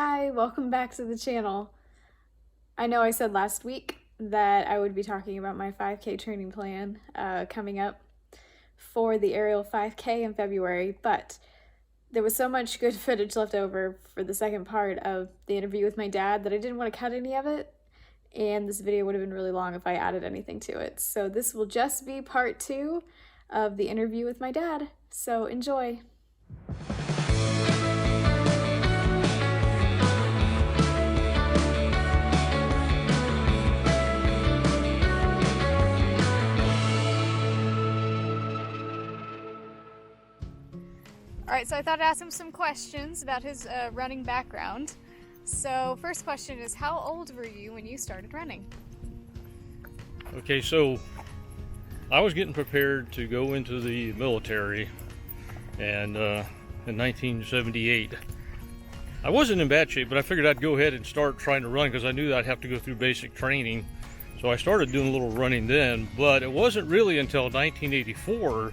Hi, welcome back to the channel. I know I said last week that I would be talking about my 5K training plan coming up for the aerial 5K in February, but there was so much good footage left over for the second part of the interview with my dad that I didn't want to cut any of it, and this video would have been really long if I added anything to it. So this will just be part 2 of the interview with my dad, so enjoy. All right, so I thought I'd ask him some questions about his running background. So first question is, how old were you when you started running? Okay, so I was getting prepared to go into the military, and in 1978. I wasn't in bad shape, but I figured I'd go ahead and start trying to run because I knew that I'd have to go through basic training. So I started doing a little running then, but it wasn't really until 1984,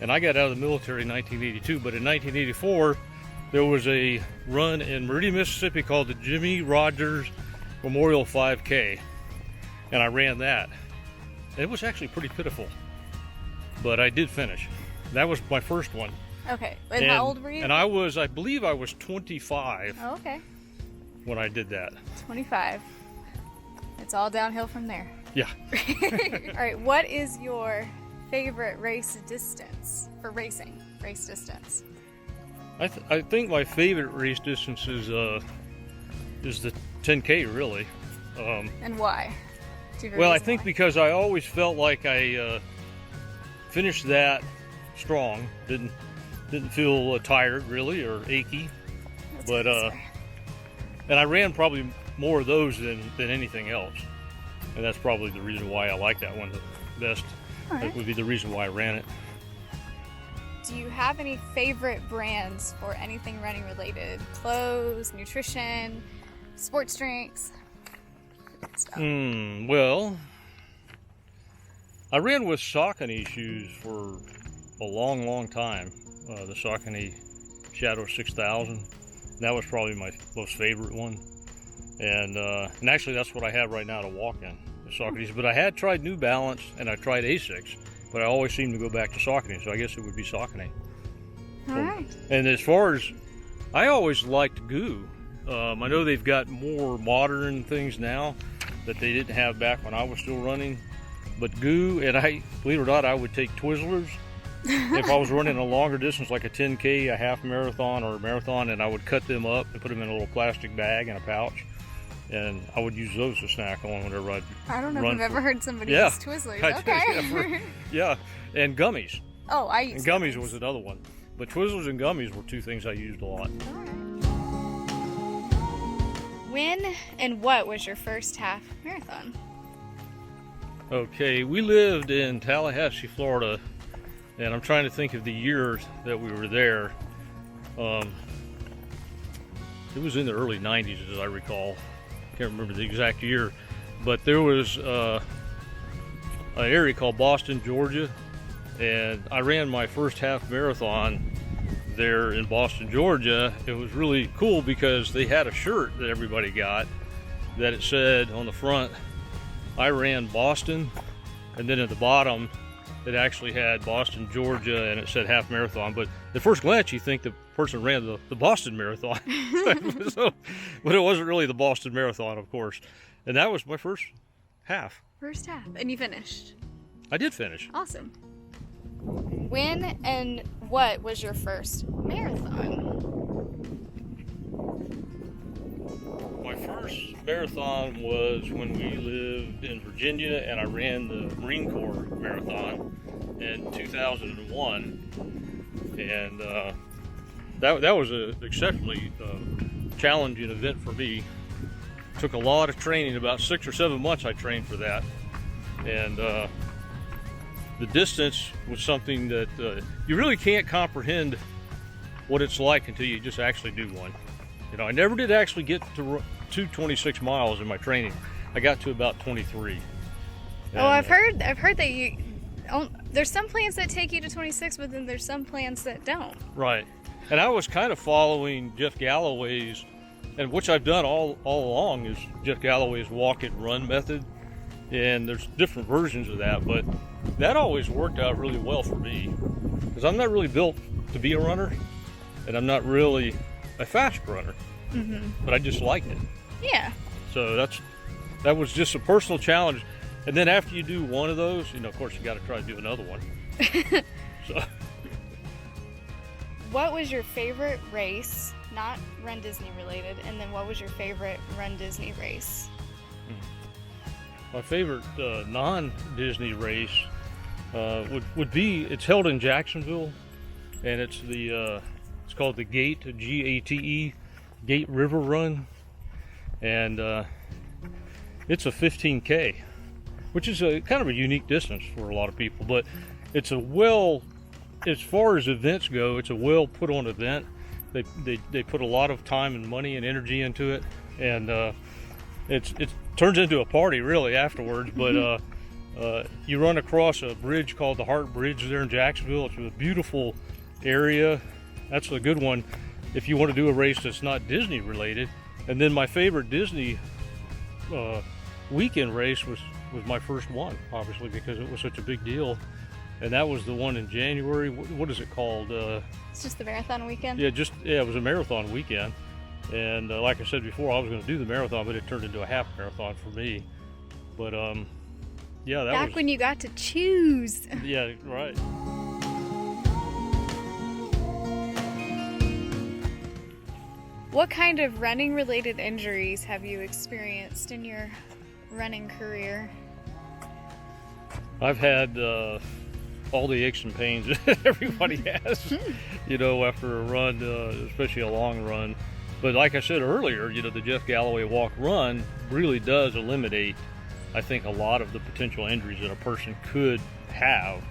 and I got out of the military in 1982, but in 1984, there was a run in Meridian, Mississippi called the Jimmy Rogers Memorial 5K, and I ran that. It was actually pretty pitiful, but I did finish. That was my first one. Okay, and how old were you? And I believe I was 25 Oh, okay. when I did that. 25. It's all downhill from there. Yeah. All right, what is your favorite race distance for racing? Race distance. I think my favorite race distance is the 10K, really. And why? Well, I think because I always felt like I finished that strong. Didn't feel tired really or achy. But and I ran probably more of those than anything else, and that's probably the reason why I like that one the best. Right. That would be the reason why I ran it. Do you have any favorite brands for anything running related? Clothes, nutrition, sports drinks? Well, I ran with Saucony shoes for a long time. The Saucony Shadow 6000. That was probably my most favorite one. And actually that's what I have right now to walk in, the Sauconys. But I had tried New Balance and I tried Asics, but I always seem to go back to Saucony, so I guess it would be Saucony. All right. And as far as, I always liked Goo. I know they've got more modern things now that they didn't have back when I was still running. But Goo, and I, believe it or not, I would take Twizzlers if I was running a longer distance, like a 10K, a half marathon, or a marathon, and I would cut them up and put them in a little plastic bag in a pouch. And I would use those to snack on whenever I'd I don't know if I've ever heard somebody Yeah. use Twizzlers. I Okay. did, yeah, and gummies. Oh, I use And gummies was another one. But Twizzlers and gummies were two things I used a lot. All right. When and what was your first half marathon? Okay, we lived in Tallahassee, Florida, and I'm trying to think of the year that we were there. It was in the early 90s, as I recall. Can't remember the exact year, but there was an area called Boston, Georgia, and I ran my first half marathon there in Boston, Georgia. It was really cool because they had a shirt that everybody got that it said on the front, I ran Boston, and then at the bottom it actually had Boston, Georgia, and it said half marathon. But at first glance you think the person ran the Boston Marathon. So, but it wasn't really the Boston Marathon, of course. And that was my first half. First half. And you finished? I did finish. Awesome. When and what was your first marathon? My first marathon was when we lived in Virginia, and I ran the Marine Corps Marathon in 2001. And that was an exceptionally challenging event for me. Took a lot of training, about 6 or 7 months I trained for that. And the distance was something that you really can't comprehend what it's like until you just actually do one. You know, I never did actually get to 26 miles in my training. I got to about 23. Oh, I've heard that you. There's some plans that take you to 26, but then there's some plans that don't. Right. And I was kind of following Jeff Galloway's and which I've done all along, is Jeff Galloway's walk and run method. And there's different versions of that, but that always worked out really well for me, because I'm not really built to be a runner, and I'm not really a fast runner, but I just liked it. Yeah. So that was just a personal challenge. And then after you do one of those, of course, you got to try to do another one. So, what was your favorite race, not runDisney related, and then what was your favorite runDisney race? My favorite non-Disney race would be, it's held in Jacksonville, and it's called the Gate, G-A-T-E, Gate River Run, and it's a 15K, which is kind of a unique distance for a lot of people, but it's as far as events go, it's a well put on event. They put a lot of time and money and energy into it, and it turns into a party really afterwards. But you run across a bridge called the Hart Bridge there in Jacksonville. It's a beautiful area. That's a good one if you want to do a race that's not Disney related. And then my favorite Disney weekend race was my first one, obviously, because it was such a big deal. And that was the one in January. What is it called? It's just the marathon weekend? Yeah, it was a marathon weekend. And like I said before, I was going to do the marathon, but it turned into a half marathon for me. But yeah, that Back was... when you got to choose. Yeah, right. What kind of running related injuries have you experienced in your running career? I've had all the aches and pains that everybody has, after a run, especially a long run. But like I said earlier, the Jeff Galloway walk run really does eliminate, I think, a lot of the potential injuries that a person could have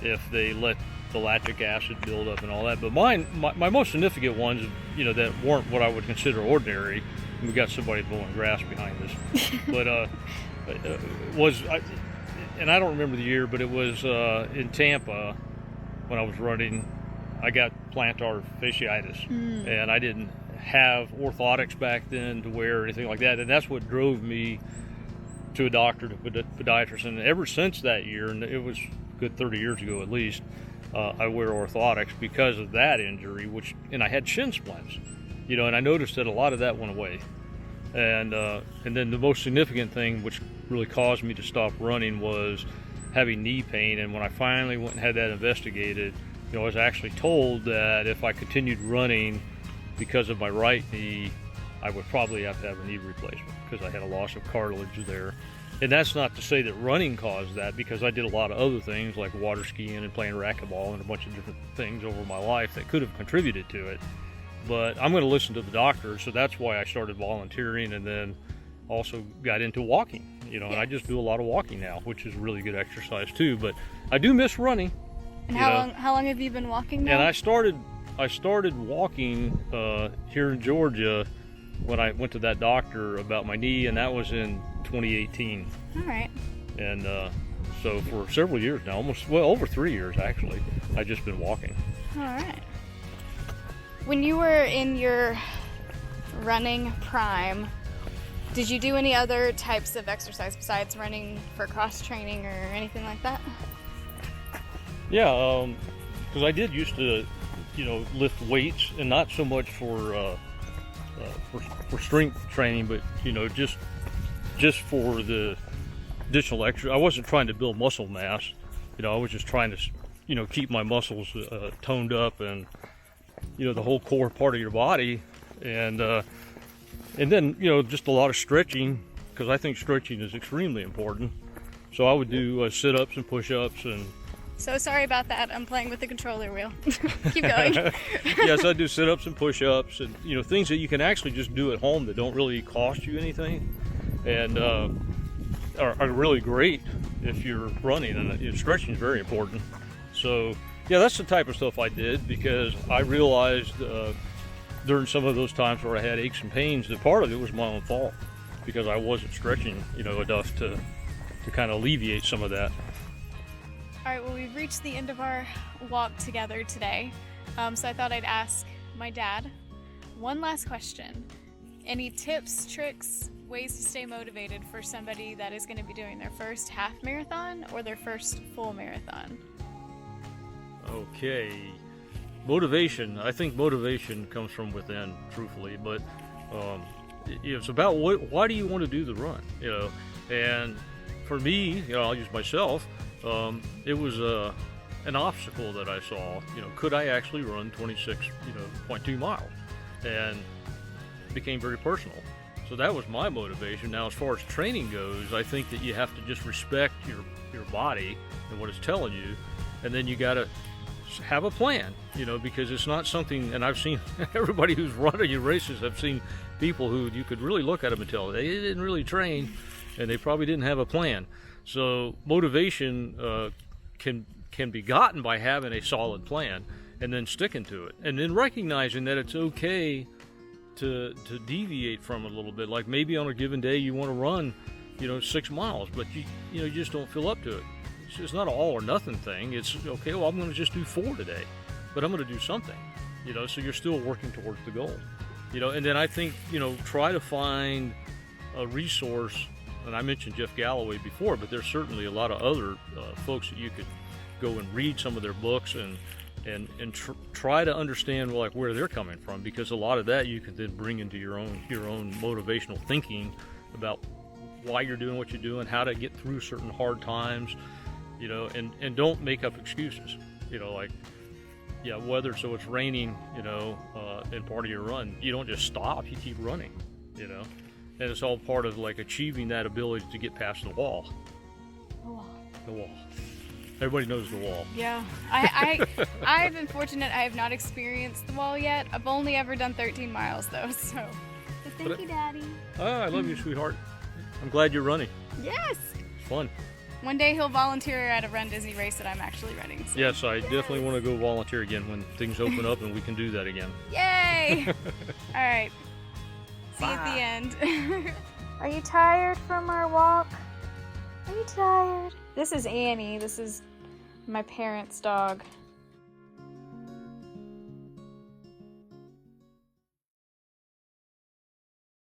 if they let the lactic acid build up and all that. But my most significant ones, that weren't what I would consider ordinary. We got somebody blowing grass behind us, but and I don't remember the year, but it was in Tampa when I was running. I got plantar fasciitis, and I didn't have orthotics back then to wear or anything like that, and that's what drove me to a doctor, to a podiatrist. And ever since that year, and it was a good 30 years ago at least, I wear orthotics because of that injury, and I had shin splints, and I noticed that a lot of that went away. And then the most significant thing, which really caused me to stop running, was having knee pain. And when I finally went and had that investigated, I was actually told that if I continued running because of my right knee, I would probably have to have a knee replacement because I had a loss of cartilage there. And that's not to say that running caused that, because I did a lot of other things like water skiing and playing racquetball and a bunch of different things over my life that could have contributed to it. But I'm going to listen to the doctor, so that's why I started volunteering, and then also got into walking, and I just do a lot of walking now, which is really good exercise too. But I do miss running. And how long have you been walking now? And I started walking here in Georgia when I went to that doctor about my knee, and that was in 2018. All right. And so for several years now, over 3 years actually, I've just been walking. All right. When you were in your running prime, did you do any other types of exercise besides running for cross training or anything like that? Yeah, because I did used to, lift weights, and not so much for strength training, but just for the additional extra. I wasn't trying to build muscle mass. I was just trying to, keep my muscles toned up, and the whole core part of your body, and then just a lot of stretching, because I think stretching is extremely important. So I would do sit-ups and push-ups. And so sorry about that, I'm playing with the controller wheel. Keep going. Yes, I do sit-ups and push-ups, and things that you can actually just do at home that don't really cost you anything, and are really great if you're running. And stretching is very important. So yeah, that's the type of stuff I did, because I realized during some of those times where I had aches and pains that part of it was my own fault, because I wasn't stretching enough to kind of alleviate some of that. All right, well, we've reached the end of our walk together today, so I thought I'd ask my dad one last question. Any tips, tricks, ways to stay motivated for somebody that is going to be doing their first half marathon or their first full marathon? Okay. Motivation. I think motivation comes from within, truthfully, but it's about why do you want to do the run, and for me, I'll use myself, it was an obstacle that I saw, could I actually run 26.2 miles, and it became very personal. So that was my motivation. Now, as far as training goes, I think that you have to just respect your body and what it's telling you, and then you got to have a plan, because it's not something, and I've seen everybody who's running your races, I've seen people who you could really look at them and tell they didn't really train, and they probably didn't have a plan. So motivation can be gotten by having a solid plan and then sticking to it, and then recognizing that it's okay to deviate from it a little bit. Like maybe on a given day you want to run 6 miles, but you just don't feel up to it. It's not an all or nothing thing. It's okay, well, I'm going to just do 4 today, but I'm going to do something, so you're still working towards the goal, and then I think, try to find a resource. And I mentioned Jeff Galloway before, but there's certainly a lot of other folks that you could go and read some of their books and try to understand where they're coming from, because a lot of that you can then bring into your own motivational thinking about why you're doing what you're doing, how to get through certain hard times, and don't make up excuses, weather, so it's raining, in part of your run, you don't just stop, you keep running, and it's all part of achieving that ability to get past the wall. The wall. Everybody knows the wall. Yeah, I've been fortunate. I have not experienced the wall yet. I've only ever done 13 miles though, so. But thank you, Daddy. Oh, I love you, sweetheart. I'm glad you're running. Yes. It's fun. One day he'll volunteer at a runDisney race that I'm actually running. So. Yes, I definitely want to go volunteer again when things open up and we can do that again. Yay! All right. See you at the end. Are you tired from our walk? Are you tired? This is Annie. This is my parents' dog.